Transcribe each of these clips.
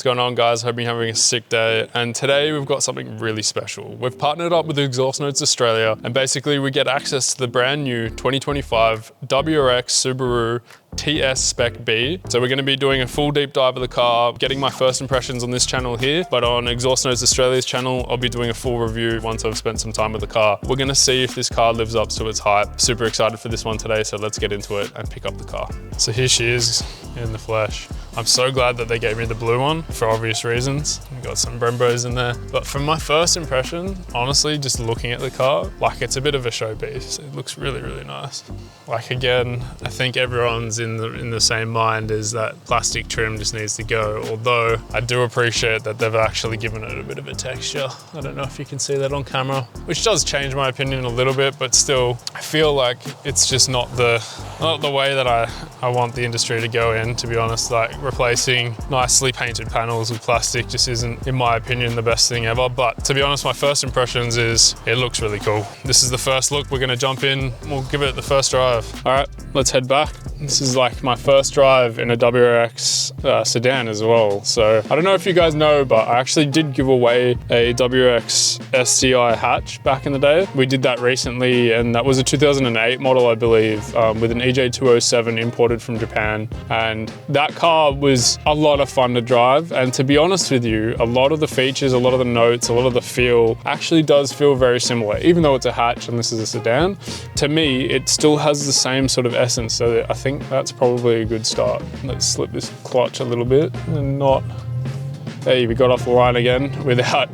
going on, guys? Hope you're having a sick day. And today we've got something really special. We've partnered up with Exhaust Notes Australia, and basically we get access to the brand new 2025 WRX Subaru TS Spec-B. So we're going to be doing a full deep dive of the car, getting my first impressions on this channel here, but on Exhaust Notes Australia's channel, I'll be doing a full review once I've spent some time with the car. We're going to see if this car lives up to its hype. Super excited for this one today, so let's get into it and pick up the car. So here she is in the flesh. I'm so glad that they gave me the blue one for obvious reasons. We've got some Brembos in there. But from my first impression, honestly, just looking at the car, like it's a bit of a showpiece. It looks really, really nice. Like again, I think everyone's in the same mind is that plastic trim just needs to go. Although I do appreciate that they've actually given it a bit of a texture. I don't know if you can see that on camera, which does change my opinion a little bit, but still, I feel like it's just not the way that I want the industry to go in, to be honest. Like replacing nicely painted panels with plastic just isn't, in my opinion, the best thing ever. But to be honest, my first impressions is it looks really cool. This is the first look. We're gonna jump in, we'll give it the first drive. All right, let's head back. This is like my first drive in a WRX sedan as well. So I don't know if you guys know, but I actually did give away a WRX STI hatch back in the day. We did that recently, and that was a 2008 model, I believe, with an EJ207 imported from Japan. And that car was a lot of fun to drive. And to be honest with you, a lot of the features, a lot of the notes, a lot of the feel actually does feel very similar. Even though it's a hatch and this is a sedan, to me, it still has the same sort of essence. So I think that's probably a good start. Let's slip this clutch a little bit and not, hey, we got off the line again without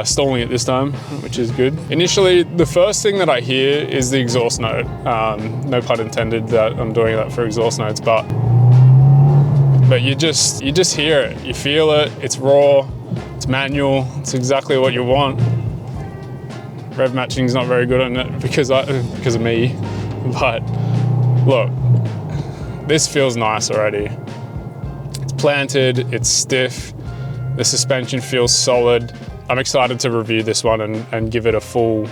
stalling it this time, which is good. Initially, the first thing that I hear is the exhaust note. No pun intended that I'm doing that for exhaust notes, but you just hear it, you feel it, it's raw, it's manual, it's exactly what you want. Rev matching is not very good on it because of me, but look, this feels nice already. It's planted, it's stiff, the suspension feels solid. I'm excited to review this one and give it a full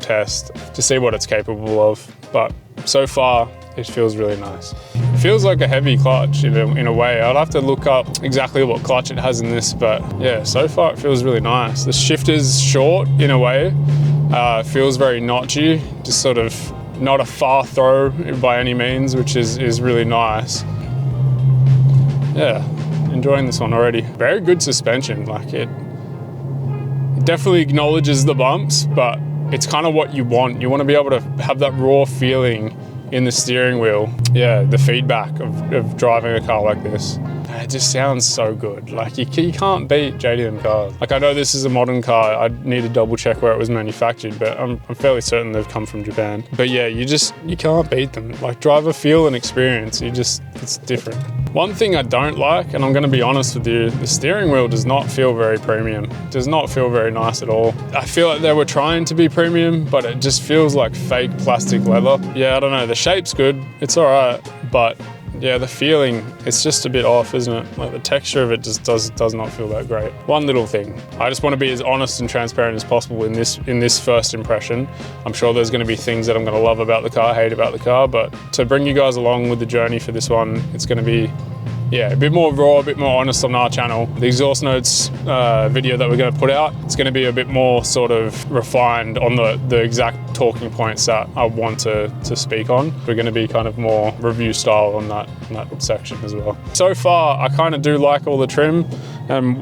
test to see what it's capable of. But so far, it feels really nice. It feels like a heavy clutch in a way. I'd have to look up exactly what clutch it has in this, but yeah, so far it feels really nice. The shifter's short in a way. Feels very notchy, just sort of not a far throw by any means, which is really nice. Yeah, enjoying this one already. Very good suspension, like it definitely acknowledges the bumps, but it's kind of what you want. You want to be able to have that raw feeling in the steering wheel. Yeah, the feedback of driving a car like this. It just sounds so good. Like you can't beat JDM cars. Like I know this is a modern car. I need to double check where it was manufactured, but I'm fairly certain they've come from Japan. But yeah, you can't beat them. Like driver feel and experience, it's different. One thing I don't like, and I'm gonna be honest with you, the steering wheel does not feel very premium. It does not feel very nice at all. I feel like they were trying to be premium, but it just feels like fake plastic leather. Yeah, I don't know, the shape's good, it's all right, but yeah, the feeling, it's just a bit off, isn't it? Like the texture of it just does not feel that great. One little thing, I just want to be as honest and transparent as possible in this first impression. I'm sure there's going to be things that I'm going to love about the car, hate about the car, but to bring you guys along with the journey for this one, it's going to be, yeah, a bit more raw, a bit more honest on our channel. The exhaust notes video that we're going to put out, it's going to be a bit more sort of refined on the exact talking points that I want to speak on. We're going to be kind of more review style on that section as well. So far, I kind of do like all the trim.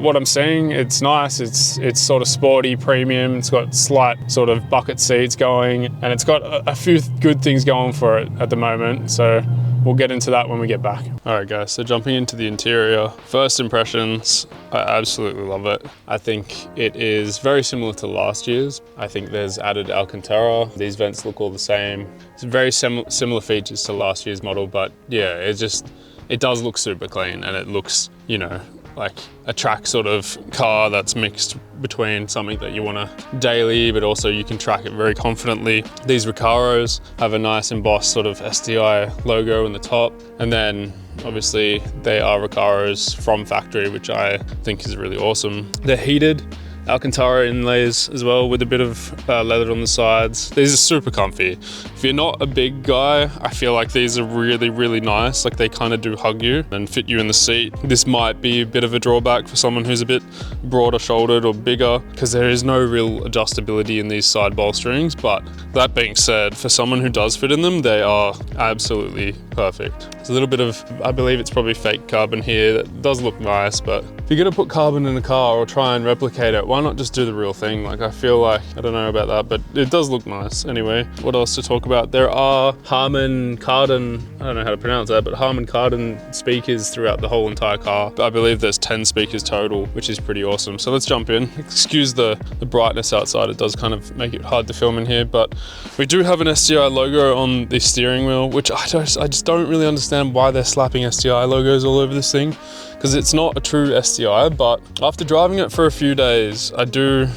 What I'm seeing, it's nice. It's sort of sporty, premium. It's got slight sort of bucket seats going, and it's got a few good things going for it at the moment. So we'll get into that when we get back. All right, guys, so jumping into the interior. First impressions, I absolutely love it. I think it is very similar to last year's. I think there's added Alcantara. These vents look all the same. It's very similar features to last year's model, but yeah, it does look super clean, and it looks, you know, like a track sort of car that's mixed between something that you want to daily, but also you can track it very confidently. These Recaros have a nice embossed sort of STI logo in the top, and then obviously they are Recaros from factory, which I think is really awesome. They're heated, Alcantara inlays as well with a bit of leather on the sides. These are super comfy. If you're not a big guy, I feel like these are really, really nice. Like they kind of do hug you and fit you in the seat. This might be a bit of a drawback for someone who's a bit broader shouldered or bigger, because there is no real adjustability in these side bolsterings. But that being said, for someone who does fit in them, they are absolutely perfect. There's a little bit of, I believe it's probably fake carbon here. That does look nice, but if you're gonna put carbon in a car or try and replicate it, why not just do the real thing? Like I feel like, I don't know about that, but it does look nice. Anyway, what else to talk about? There are Harman Kardon, I don't know how to pronounce that, but Harman Kardon speakers throughout the whole entire car. I believe there's 10 speakers total, which is pretty awesome. So let's jump in. Excuse the brightness outside. It does kind of make it hard to film in here, but we do have an STI logo on the steering wheel, which I just don't really understand why they're slapping STI logos all over this thing, because it's not a true STI. But after driving it for a few days, I do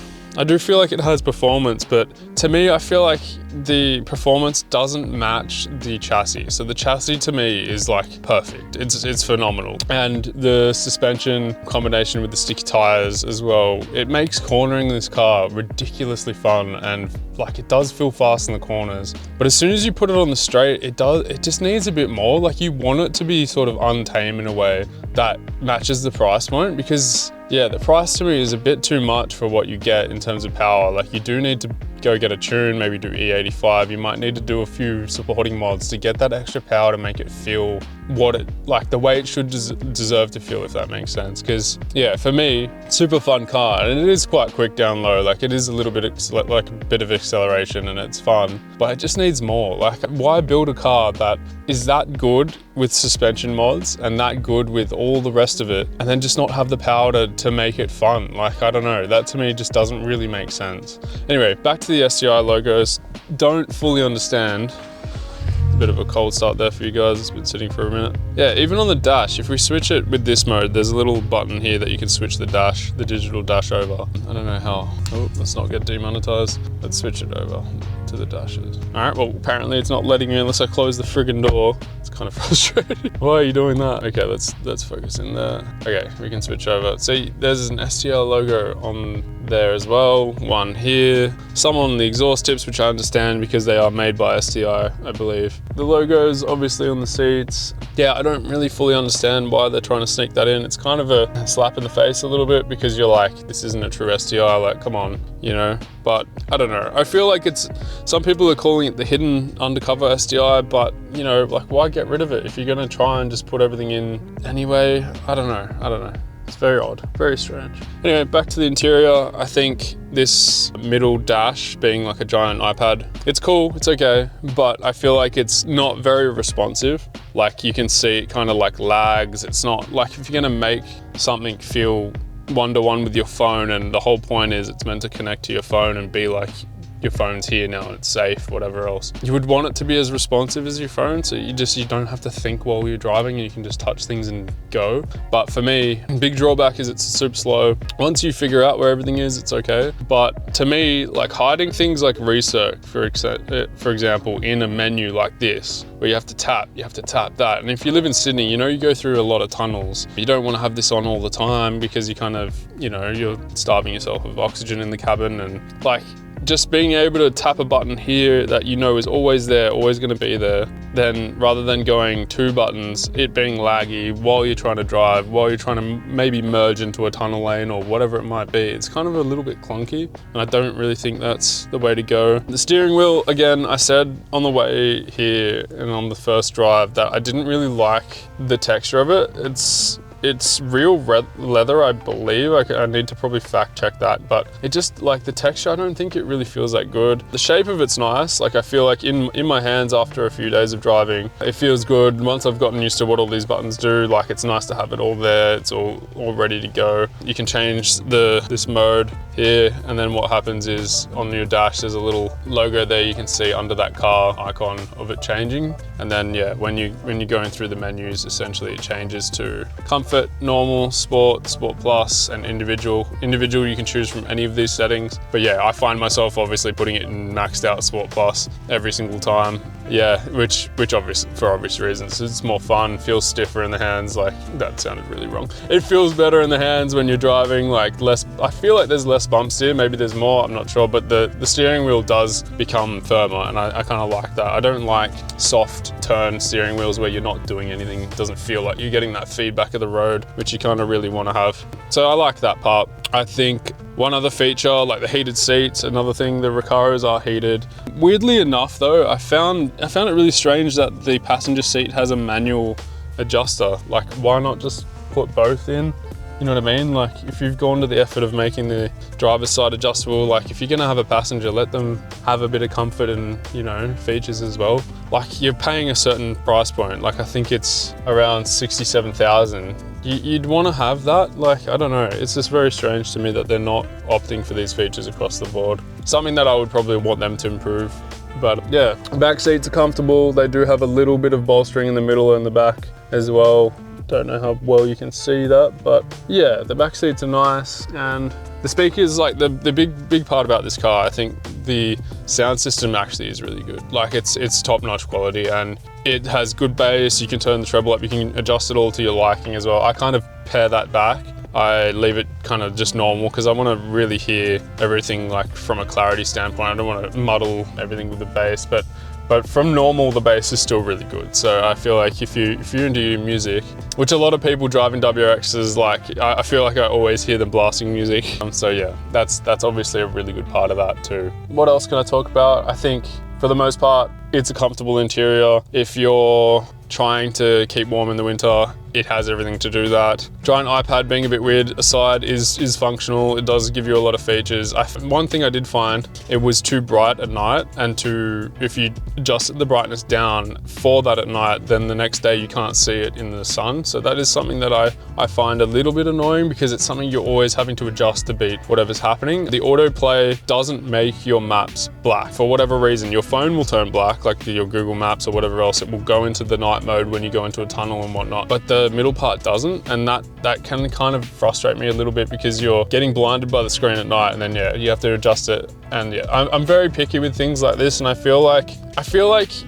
feel like it has performance, but to me, I feel like the performance doesn't match the chassis. So the chassis to me is like perfect. It's phenomenal. And the suspension combination with the sticky tires as well, it makes cornering this car ridiculously fun, and like it does feel fast in the corners. But as soon as you put it on the straight, it just needs a bit more. Like you want it to be sort of untamed in a way that matches the price point, because yeah, the price to me is a bit too much for what you get in terms of power. Like you do need to go get a tune, maybe do E85. You might need to do a few supporting mods to get that extra power to make it feel what it, like the way it should deserve to feel, if that makes sense. Because yeah, for me, super fun car, and it is quite quick down low. Like it is a little bit like a bit of acceleration, and it's fun, but it just needs more. Like why build a car that is that good with suspension mods and that good with all the rest of it, and then just not have the power to make it fun? Like, I don't know, that to me just doesn't really make sense. Anyway, back to the STI logos. Don't fully understand. A bit of a cold start there for you guys. It's been sitting for a minute. Yeah, even on the dash, if we switch it with this mode, there's a little button here that you can switch the digital dash over. I don't know how. Oh, let's not get demonetized. Let's switch it over to the dashes. All right, well, apparently it's not letting me unless I close the friggin' door. It's kind of frustrating. Why are you doing that? Okay, let's focus in there. Okay, we can switch over. See, there's an STL logo on there as well. One here. Some on the exhaust tips, which I understand because they are made by STI, I believe. The logo's obviously on the seats. Yeah, I don't really fully understand why they're trying to sneak that in. It's kind of a slap in the face a little bit, because you're like, this isn't a true STI, like, come on, you know? But I don't know. I feel like some people are calling it the hidden undercover STI, but you know, like why get rid of it if you're gonna try and just put everything in anyway? I don't know. It's very odd, very strange. Anyway, back to the interior. I think this middle dash being like a giant iPad, it's cool, it's okay, but I feel like it's not very responsive. Like you can see it kind of like lags. It's not like, if you're gonna make something feel one-to-one with your phone, and the whole point is it's meant to connect to your phone and be like, your phone's here now and it's safe, whatever else. You would want it to be as responsive as your phone, so you don't have to think while you're driving, and you can just touch things and go. But for me, big drawback is it's super slow. Once you figure out where everything is, it's okay. But to me, like hiding things like research, for example, in a menu like this, where you have to tap that. And if you live in Sydney, you know, you go through a lot of tunnels. You don't want to have this on all the time, because you kind of, you know, you're starving yourself of oxygen in the cabin. And like, just being able to tap a button here that you know is always there, always going to be there, then rather than going two buttons, it being laggy while you're trying to drive, while you're trying to maybe merge into a tunnel lane or whatever it might be, it's kind of a little bit clunky, and I don't really think that's the way to go. The steering wheel, again, I said on the way here and on the first drive that I didn't really like the texture of it. It's real leather, I believe. I need to probably fact check that, but it just, like the texture, I don't think it really feels that good. The shape of it's nice. Like I feel like in my hands after a few days of driving, it feels good. Once I've gotten used to what all these buttons do, like it's nice to have it all there. It's all ready to go. You can change this mode here, and then what happens is on your dash, there's a little logo there you can see under that car icon of it changing. And then yeah, when you're going through the menus, essentially it changes to comfort, normal, sport plus, and individual. Individual, you can choose from any of these settings. But yeah, I find myself obviously putting it in maxed out sport plus every single time. Yeah, which obviously, for obvious reasons, it's more fun, feels stiffer in the hands. Like, that sounded really wrong. It feels better in the hands when you're driving, like less, I feel like there's less bumps here, maybe there's more, I'm not sure, but the steering wheel does become firmer, and I kind of like that. I don't like soft turn steering wheels where you're not doing anything. It doesn't feel like you're getting that feedback of the road, which you kind of really want to have. So I like that part. I think one other feature, like the heated seats, another thing, the Recaros are heated. Weirdly enough though, I found it really strange that the passenger seat has a manual adjuster. Like, why not just put both in? You know what I mean? Like, if you've gone to the effort of making the driver's side adjustable, like if you're gonna have a passenger, let them have a bit of comfort and, you know, features as well. Like, you're paying a certain price point. Like, I think it's around 67,000. You'd want to have that. Like, I don't know, it's just very strange to me that they're not opting for these features across the board. Something that I would probably want them to improve. But yeah, back seats are comfortable. They do have a little bit of bolstering in the middle and the back as well. Don't know how well you can see that, but yeah, the back seats are nice. And the speakers, like the big part about this car, I think the sound system actually is really good. Like, it's top-notch quality, and it has good bass. You can turn the treble up, you can adjust it all to your liking as well. I kind of pare that back. I leave it kind of just normal because I want to really hear everything, like from a clarity standpoint. I don't want to muddle everything with the bass, but from normal, the bass is still really good. So I feel like if you're into your music, which a lot of people driving WRXs, like, I feel like I always hear them blasting music. So yeah, that's obviously a really good part of that too. What else can I talk about? I think for the most part, it's a comfortable interior. If you're trying to keep warm in the winter, it has everything to do that. Giant iPad being a bit weird aside is functional. It does give you a lot of features. One thing I did find, it was too bright at night, and if you adjusted the brightness down for that at night, then the next day you can't see it in the sun. So that is something that I find a little bit annoying, because it's something you're always having to adjust to beat whatever's happening. The autoplay doesn't make your maps black. For whatever reason, your phone will turn black, like your Google Maps or whatever else. It will go into the night mode when you go into a tunnel and whatnot, but the middle part doesn't, and that can kind of frustrate me a little bit, because you're getting blinded by the screen at night, and then yeah, you have to adjust it. And yeah, I'm very picky with things like this, and I feel like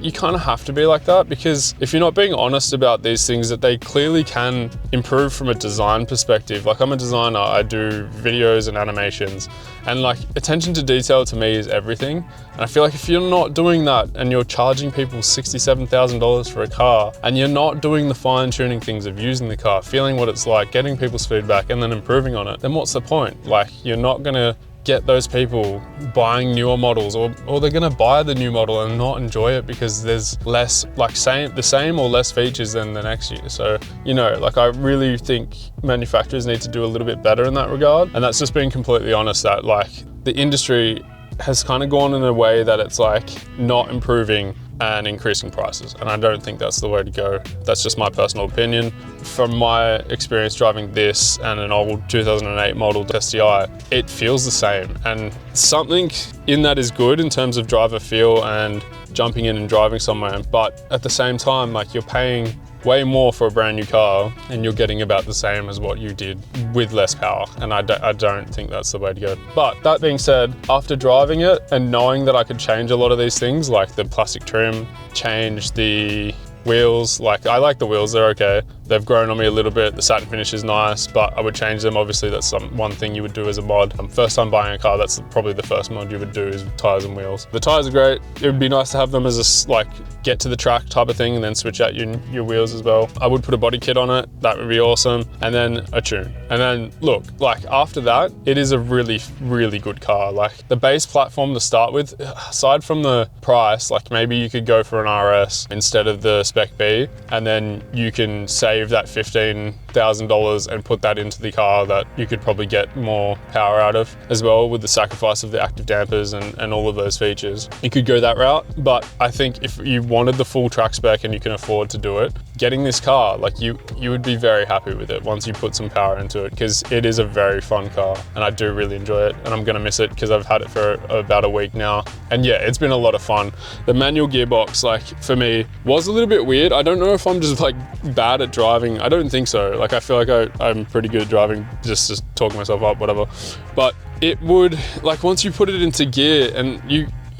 you kind of have to be like that, because if you're not being honest about these things, that they clearly can improve from a design perspective. Like, I'm a designer, I do videos and animations, and like, attention to detail to me is everything. And I feel like if you're not doing that, and you're charging people $67,000 for a car, and you're not doing the fine tuning things of using the car, feeling what it's like, getting people's feedback, and then improving on it, then what's the point? Like, you're not gonna get those people buying newer models, or they're gonna buy the new model and not enjoy it because there's less, like the same or less features than the next year. So, you know, like, I really think manufacturers need to do a little bit better in that regard. And that's just being completely honest, that like, the industry has kind of gone in a way that it's like not improving and increasing prices. And I don't think that's the way to go. That's just my personal opinion. From my experience driving this and an old 2008 model STI, it feels the same. And something in that is good in terms of driver feel and jumping in and driving somewhere. But at the same time, like, you're paying way more for a brand new car, and you're getting about the same as what you did with less power. And I don't think that's the way to go. But that being said, after driving it and knowing that I could change a lot of these things, like the plastic trim, change the wheels, like, I like the wheels, they're okay. They've grown on me a little bit. The satin finish is nice, but I would change them. Obviously, that's one thing you would do as a mod. First time buying a car, that's probably the first mod you would do, is tires and wheels. The tires are great. It would be nice to have them as a, like, get to the track type of thing, and then switch out your wheels as well. I would put a body kit on it. That would be awesome. And then a tune. And then look, like, after that, it is a really, really good car. Like, the base platform to start with, aside from the price, like, maybe you could go for an RS instead of the Spec-B, and then you can save that $15,000 and put that into the car that you could probably get more power out of as well, with the sacrifice of the active dampers and all of those features. You could go that route, but I think if you wanted the full track spec and you can afford to do it, getting this car, like, you would be very happy with it once you put some power into it, because it is a very fun car and I do really enjoy it, and I'm gonna miss it because I've had it for about a week now. And yeah, it's been a lot of fun. The manual gearbox, like, for me, was a little bit weird. I don't know if I'm just like bad at driving. I don't think so. Like, I feel like I'm pretty good at driving, just talking myself up, whatever. But it would, like, once you put it into gear and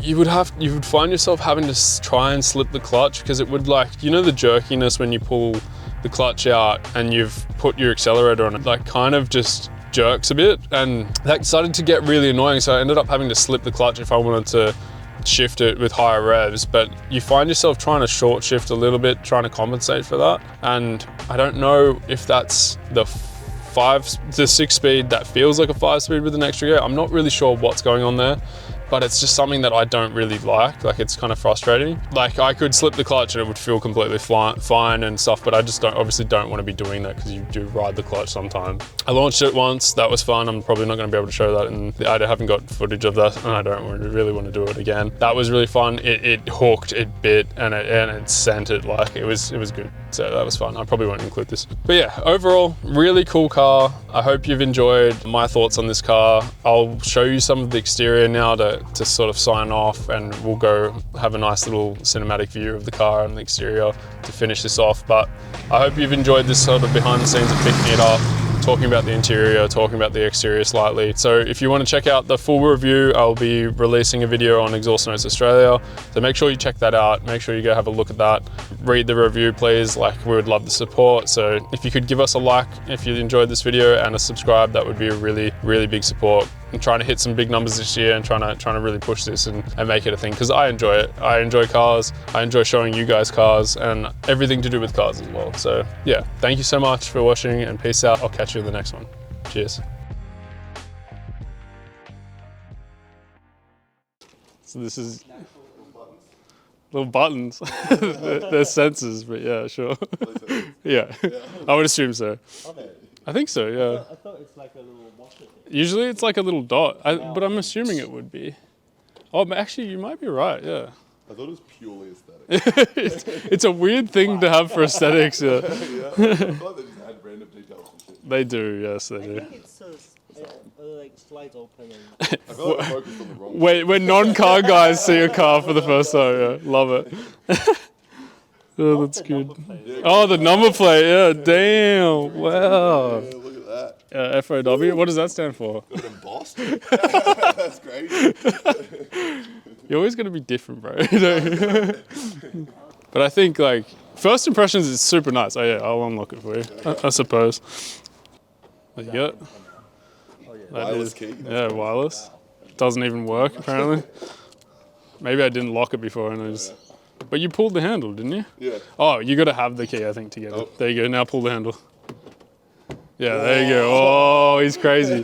you would find yourself having to try and slip the clutch, because it would, like, you know, the jerkiness when you pull the clutch out and you've put your accelerator on it, like kind of just jerks a bit, and that started to get really annoying. So I ended up having to slip the clutch if I wanted to shift it with higher revs, but you find yourself trying to short shift a little bit, trying to compensate for that. And I don't know if that's the 6-speed that feels like a 5-speed with an extra gear. I'm not really sure what's going on there, but it's just something that I don't really like. Like, it's kind of frustrating. Like, I could slip the clutch and it would feel completely fine and stuff, but I just obviously don't want to be doing that, because you do ride the clutch sometimes. I launched it once, that was fun. I'm probably not going to be able to show that, and I haven't got footage of that, and I don't really want to do it again. That was really fun. It hooked, it bit, and it sent it, like, it was good. So that was fun. I probably won't include this. But yeah, overall, really cool car. I hope you've enjoyed my thoughts on this car. I'll show you some of the exterior now to sort of sign off, and we'll go have a nice little cinematic view of the car and the exterior to finish this off. But I hope you've enjoyed this sort of behind the scenes of picking it up, talking about the interior, talking about the exterior slightly. So if you want to check out the full review, I'll be releasing a video on Exhaust Notes Australia. So make sure you check that out. Make sure you go have a look at that. Read the review, please. Like, we would love the support. So if you could give us a like if you enjoyed this video, and a subscribe, that would be a really, really big support. I'm trying to hit some big numbers this year, and trying to really push this and make it a thing, because I enjoy it. I enjoy cars. I enjoy showing you guys cars and everything to do with cars as well. So yeah, thank you so much for watching, and peace out. I'll catch you in the next one. Cheers. So this is little buttons. They're sensors, but yeah, sure. Yeah, I would assume so. I think so, yeah. I thought it's like a little washer thing. Usually it's like a little dot, but I'm assuming it would be. Oh, but actually, you might be right, yeah. I thought it was purely aesthetic. It's a weird thing to have for aesthetics, yeah. Yeah, I thought they just had random details and shit. They do, yes, they do. I think it's like slides open and... I feel like I focused on the wrong When non-car guys see a car for the first time, yeah, love it. Oh, that's good. Oh, the number plate, yeah, damn, wow. Yeah, look at that. FOW, what does that stand for? Got it embossed. That's crazy. You're always going to be different, bro. But I think, like, first impressions is super nice. Oh yeah, I'll unlock it for you, I suppose. There you go. Wireless key. Yeah, wireless. Doesn't even work, apparently. Maybe I didn't lock it before and I just... But you pulled the handle, didn't you? Yeah. Oh, you got to have the key, I think, to get it. There you go, now pull the handle. Yeah, there you go. Oh, he's crazy.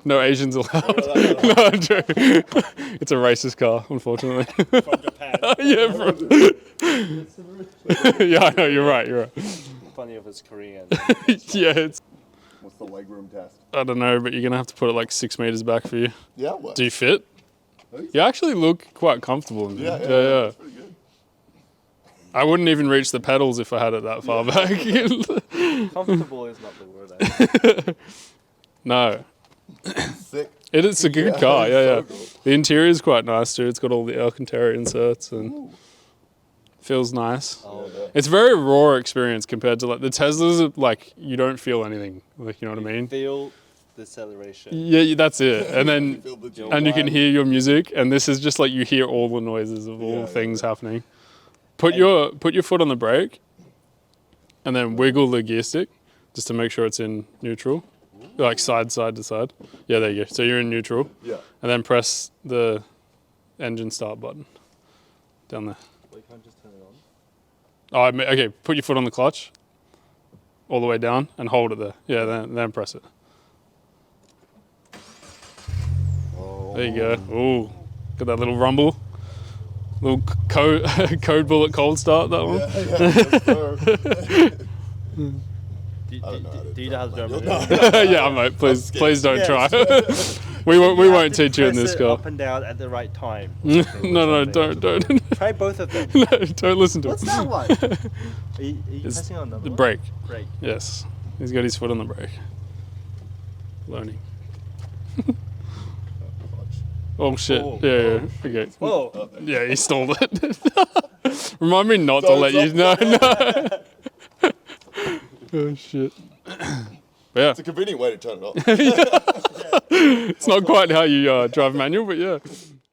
No Asians allowed. No, I'm joking. It's a racist car, unfortunately. from Japan. Yeah, yeah, I know, you're right. Funny if it's Korean. Yeah, it's... What's the legroom test? I don't know, but you're going to have to put it like 6 meters back for you. Yeah, it works. Do you fit? You actually look quite comfortable in there. Yeah. That's pretty good. I wouldn't even reach the pedals if I had it that far back. Comfortable is not the word. No. Sick. It's a good car, yeah. So cool. The interior is quite nice too. It's got all the Alcantara inserts and feels nice. Oh, It's a very raw experience compared to like the Teslas. Like, you don't feel anything. Like, you know what I mean? feel the acceleration. Yeah, that's it. And then Feel the joy. and you can hear your music, and this is just like you hear all the noises of all things happening. Put your foot on the brake, and then wiggle the gear stick just to make sure it's in neutral, like side to side. Yeah, there you go. So you're in neutral. Yeah. And then press the engine start button down there. Well, you can't just turn it on. Oh, okay. Put your foot on the clutch, all the way down, and hold it there. Yeah, then press it. There you go. Ooh, got that little rumble. Little code bullet cold start, that one. Do you know how to German? Yeah, mate, please don't try. we won't teach you in this car. Up and down at the right time. No, don't. Try both of them. No, don't listen to What's it. that one? Are you pressing on The brake. Brake. Yes, he's got his foot on the brake. Learning. Oh shit! Oh. Yeah. Okay. Whoa. Yeah, he stalled it. Remind me not to let you. No. Oh shit. Yeah. It's a convenient way to turn it off. It's not quite how you drive manual, but yeah.